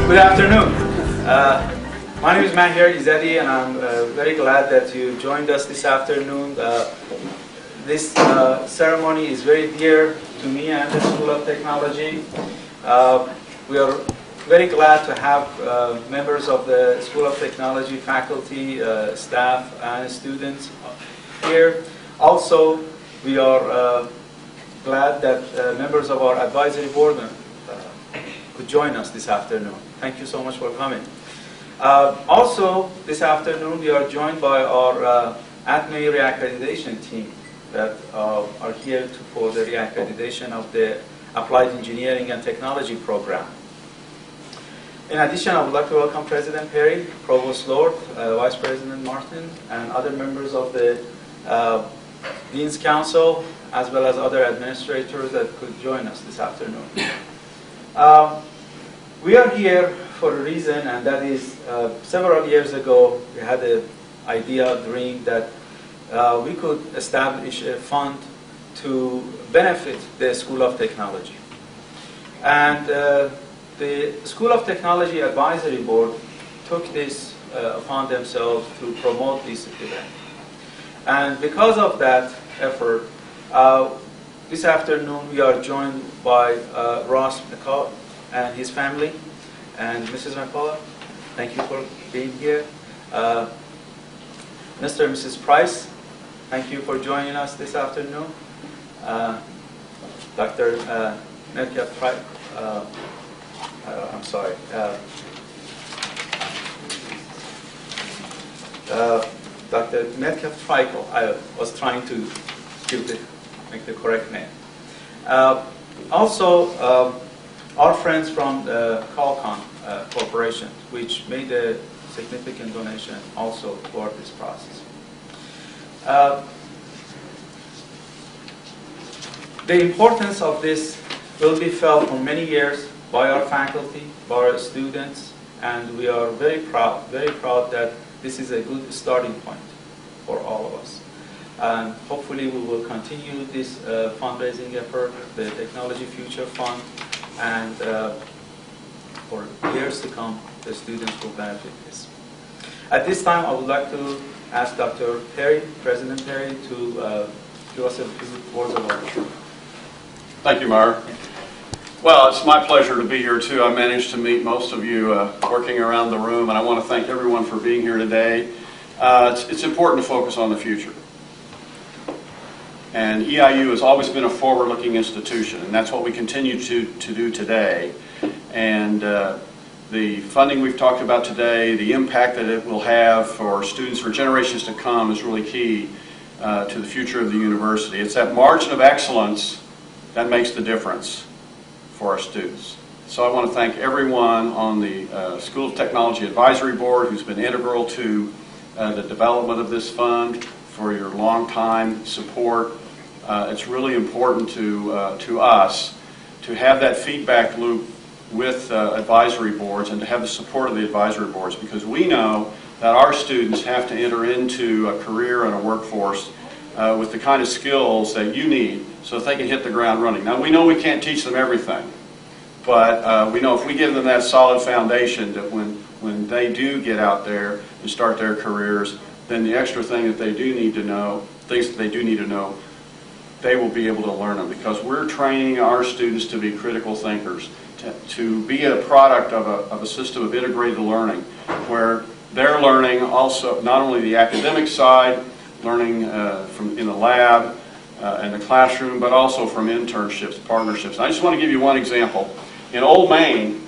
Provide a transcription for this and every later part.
Good afternoon. My name is Mahir Izadi, and I'm very glad that you joined us this afternoon. This ceremony is very dear to me and the School of Technology. We are very glad to have members of the School of Technology, faculty, staff, and students here. Also, we are glad that members of our advisory board could join us this afternoon. Thank you so much for coming. Also, this afternoon we are joined by our ADME reaccreditation team that are here for the reaccreditation of the Applied Engineering and Technology program. In addition, I would like to welcome President Perry, Provost Lord, Vice President Martin, and other members of the Dean's Council, as well as other administrators that could join us this afternoon. We are here for a reason, and that is several years ago we had an idea, dream that we could establish a fund to benefit the School of Technology. And the School of Technology Advisory Board took this upon themselves to promote this event. And because of that effort, this afternoon we are joined by Ross McCullough and his family, and Mrs. McCullough, thank you for being here. Mr. and Mrs. Price, thank you for joining us this afternoon. Dr. Metcalf Price, I'm sorry. Dr. Metcalf Trikel, I was trying to make the correct name. Also, our friends from the Qualcomm Corporation, which made a significant donation also for this process. The importance of this will be felt for many years by our faculty, by our students, and we are very proud that this is a good starting point for all of us. And hopefully we will continue this fundraising effort, the Technology Future Fund, and for years to come, the students will benefit this. At this time, I would like to ask Dr. Perry, President Perry, to give us a few words of welcome. Thank you, Meyer. Well, it's my pleasure to be here too. I managed to meet most of you working around the room, and I want to thank everyone for being here today. It's important to focus on the future. And EIU has always been a forward-looking institution, and that's what we continue to do today. And the funding we've talked about today, the impact that it will have for students for generations to come is really key to the future of the university. It's that margin of excellence that makes the difference for our students. So I want to thank everyone on the School of Technology Advisory Board who's been integral to the development of this fund, for your long-time support. It's really important to us to have that feedback loop with advisory boards and to have the support of the advisory boards, because we know that our students have to enter into a career and a workforce with the kind of skills that you need so that they can hit the ground running. Now, we know we can't teach them everything, but we know if we give them that solid foundation that when they do get out there and start their careers, then the extra thing that they do need to know, things that they do need to know, they will be able to learn them, because we're training our students to be critical thinkers, to be a product of a system of integrated learning, where they're learning also not only the academic side, learning from in the lab and the classroom, but also from internships, partnerships. And I just want to give you one example. In Old Main,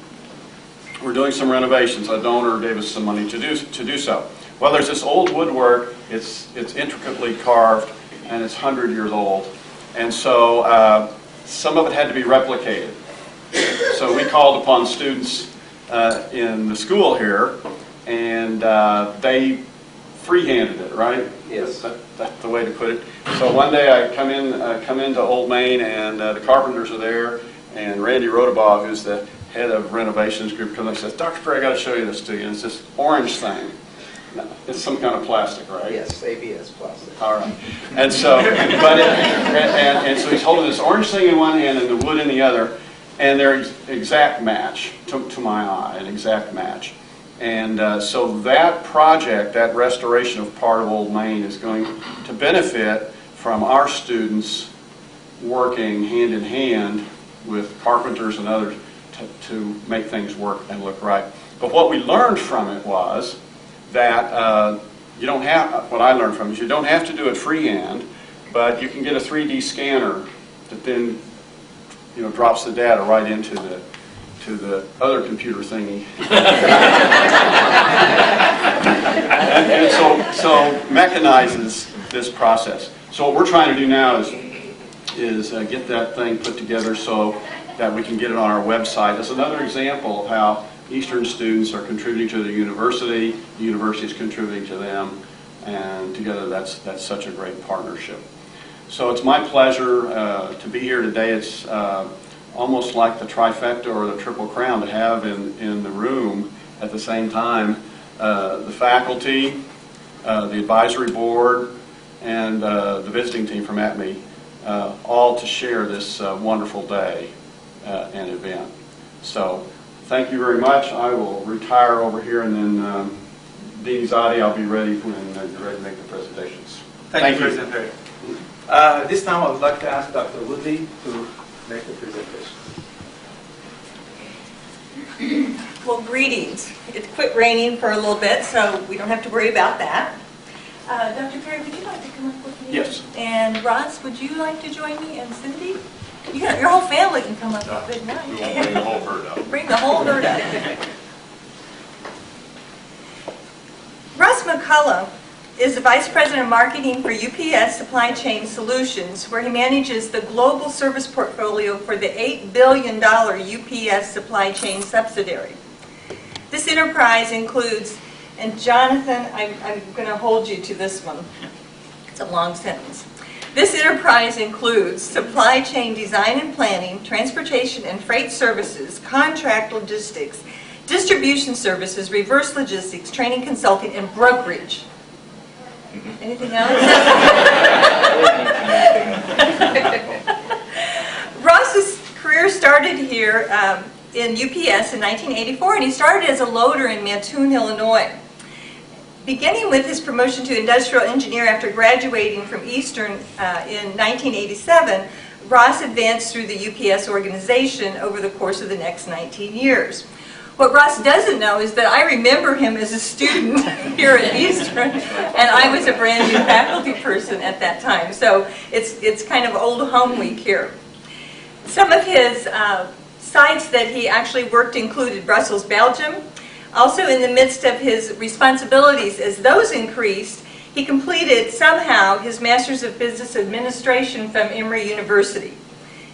we're doing some renovations. A donor gave us some money to do so. Well, there's this old woodwork. It's intricately carved, and it's 100 years old. And so some of it had to be replicated. So we called upon students in the school here, and they freehanded it, right? Yes. That's the way to put it. So one day I come into Old Main, and the carpenters are there, and Randy Rodabaugh, who's the head of renovations group, comes and says, "Dr. Perry, I got to show you this to you." And it's this orange thing. No, it's some kind of plastic, right? Yes, ABS plastic. All right. And so, and so he's holding this orange thing in one hand and the wood in the other. And they're exact match, to my eye, an exact match. And so that project, that restoration of part of Old Main, is going to benefit from our students working hand in hand with carpenters and others to make things work and look right. But what we learned from it was that you don't have, what I learned from it is you don't have to do it freehand, but you can get a 3D scanner that then, you know, drops the data right into the other computer thingy. and so mechanizes this process. So what we're trying to do now is get that thing put together so that we can get it on our website. It's another example of how Eastern students are contributing to the university is contributing to them, and together that's such a great partnership. So it's my pleasure to be here today. It's almost like the trifecta or the triple crown to have in the room at the same time the faculty, the advisory board, and the visiting team from ATME, all to share this wonderful day and event. So thank you very much. I will retire over here, and then Dean Zadi, I'll be ready when you're ready to make the presentations. Thank you, President Perry. This time I would like to ask Dr. Woodley to make the presentation. Well, greetings. It quit raining for a little bit, so we don't have to worry about that. Dr. Perry, would you like to come up with me? Yes. And Ross, would you like to join me? And Cindy? Your whole family can come up with it. Nice. We won't bring the whole herd up. Bring the whole herd up. Russ McCullough is the Vice President of Marketing for UPS Supply Chain Solutions, where he manages the global service portfolio for the $8 billion UPS supply chain subsidiary. This enterprise includes, and Jonathan, I'm going to hold you to this one. It's a long sentence. This enterprise includes supply chain design and planning, transportation and freight services, contract logistics, distribution services, reverse logistics, training consulting, and brokerage. Anything else? Ross's career started here in UPS in 1984, and he started as a loader in Mattoon, Illinois. Beginning with his promotion to industrial engineer after graduating from Eastern in 1987, Ross advanced through the UPS organization over the course of the next 19 years. What Ross doesn't know is that I remember him as a student here at Eastern, and I was a brand new faculty person at that time. So it's kind of old home week here. Some of his sites that he actually worked included Brussels, Belgium. Also, in the midst of his responsibilities as those increased, he completed somehow his Master's of Business Administration from Emory University.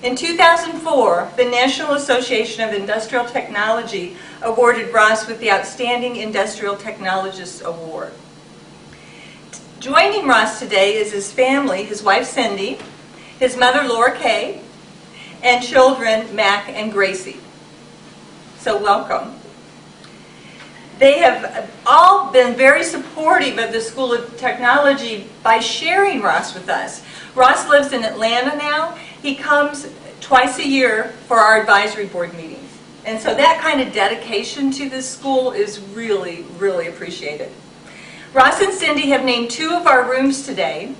In 2004, the National Association of Industrial Technology awarded Ross with the Outstanding Industrial Technologist Award. Joining Ross today is his family, his wife Cindy, his mother Laura Kay, and children Mac and Gracie. So welcome. They have all been very supportive of the School of Technology by sharing Ross with us. Ross lives in Atlanta now. He comes twice a year for our advisory board meetings. And so that kind of dedication to this school is really, really appreciated. Ross and Cindy have named 2 of our rooms today.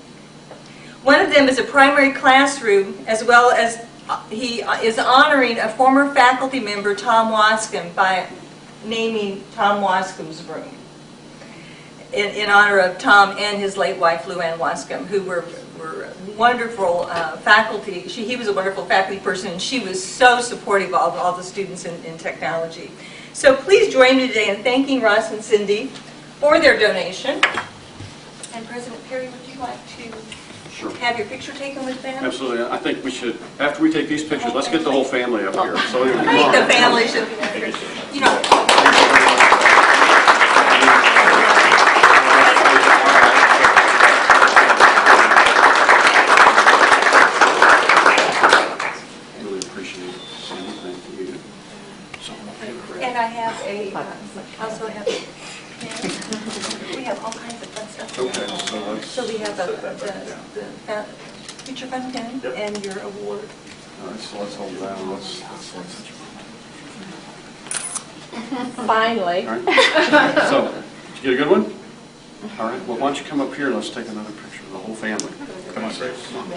One of them is a primary classroom, as well as he is honoring a former faculty member, Tom Wascom, by naming Tom Wascom's room in honor of Tom and his late wife, Luann Wascom, who were wonderful faculty. He was a wonderful faculty person, and she was so supportive of all the students in technology. So please join me today in thanking Ross and Cindy for their donation. And President Perry, would you like to have your picture taken with them? Absolutely. I think we should, after we take these pictures, let's get the whole family up here. So I think the family should be up here. You know. And I have also have we have all kinds of fun stuff. Okay, So we have the future fund pin and your award. All right, so let's hold down. Let's Finally. all right. So, did you get a good one? All right. Well, why don't you come up here and let's take another picture of the whole family. Come on, Grace. Come on.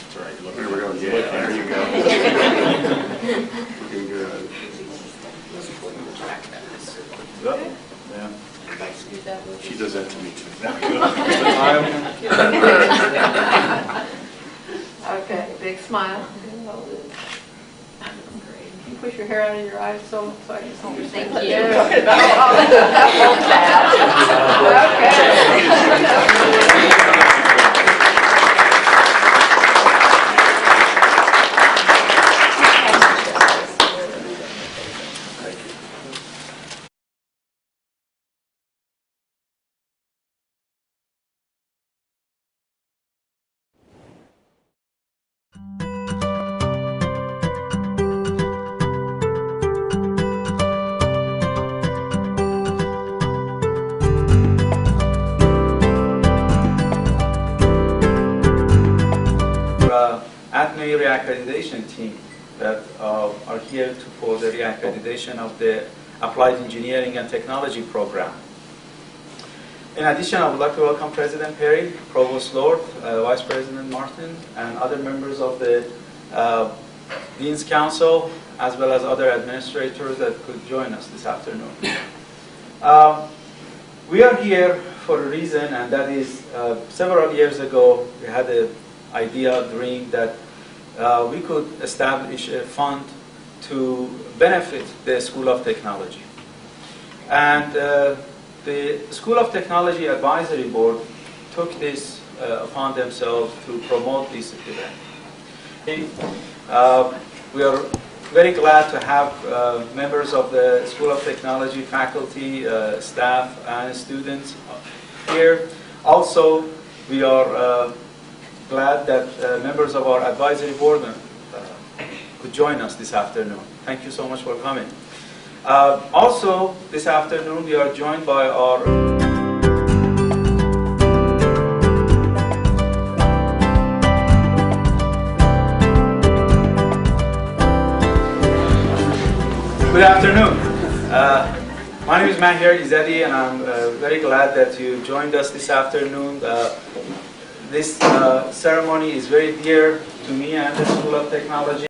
That's all right. You look. Here we go. Yeah, there you go. Looking good. Yeah. She does that to me too. Okay, big smile. You push your hair out of your eyes so I can see. Thank you. Okay. ATME reaccreditation team that are here for the reaccreditation of the Applied Engineering and Technology program. In addition, I would like to welcome President Perry, Provost Lord, Vice President Martin, and other members of the Dean's Council, as well as other administrators that could join us this afternoon. We are here for a reason, and that is several years ago we had an idea, dream that we could establish a fund to benefit the School of Technology. And the School of Technology Advisory Board took this upon themselves to promote this event. We are very glad to have members of the School of Technology, faculty, staff, and students here. Also, we are glad that members of our advisory board could join us this afternoon. Thank you so much for coming. Also, this afternoon we are joined by our Good afternoon. My name is Mahir Izadi, and I'm very glad that you joined us this afternoon. This ceremony is very dear to me and the School of Technology.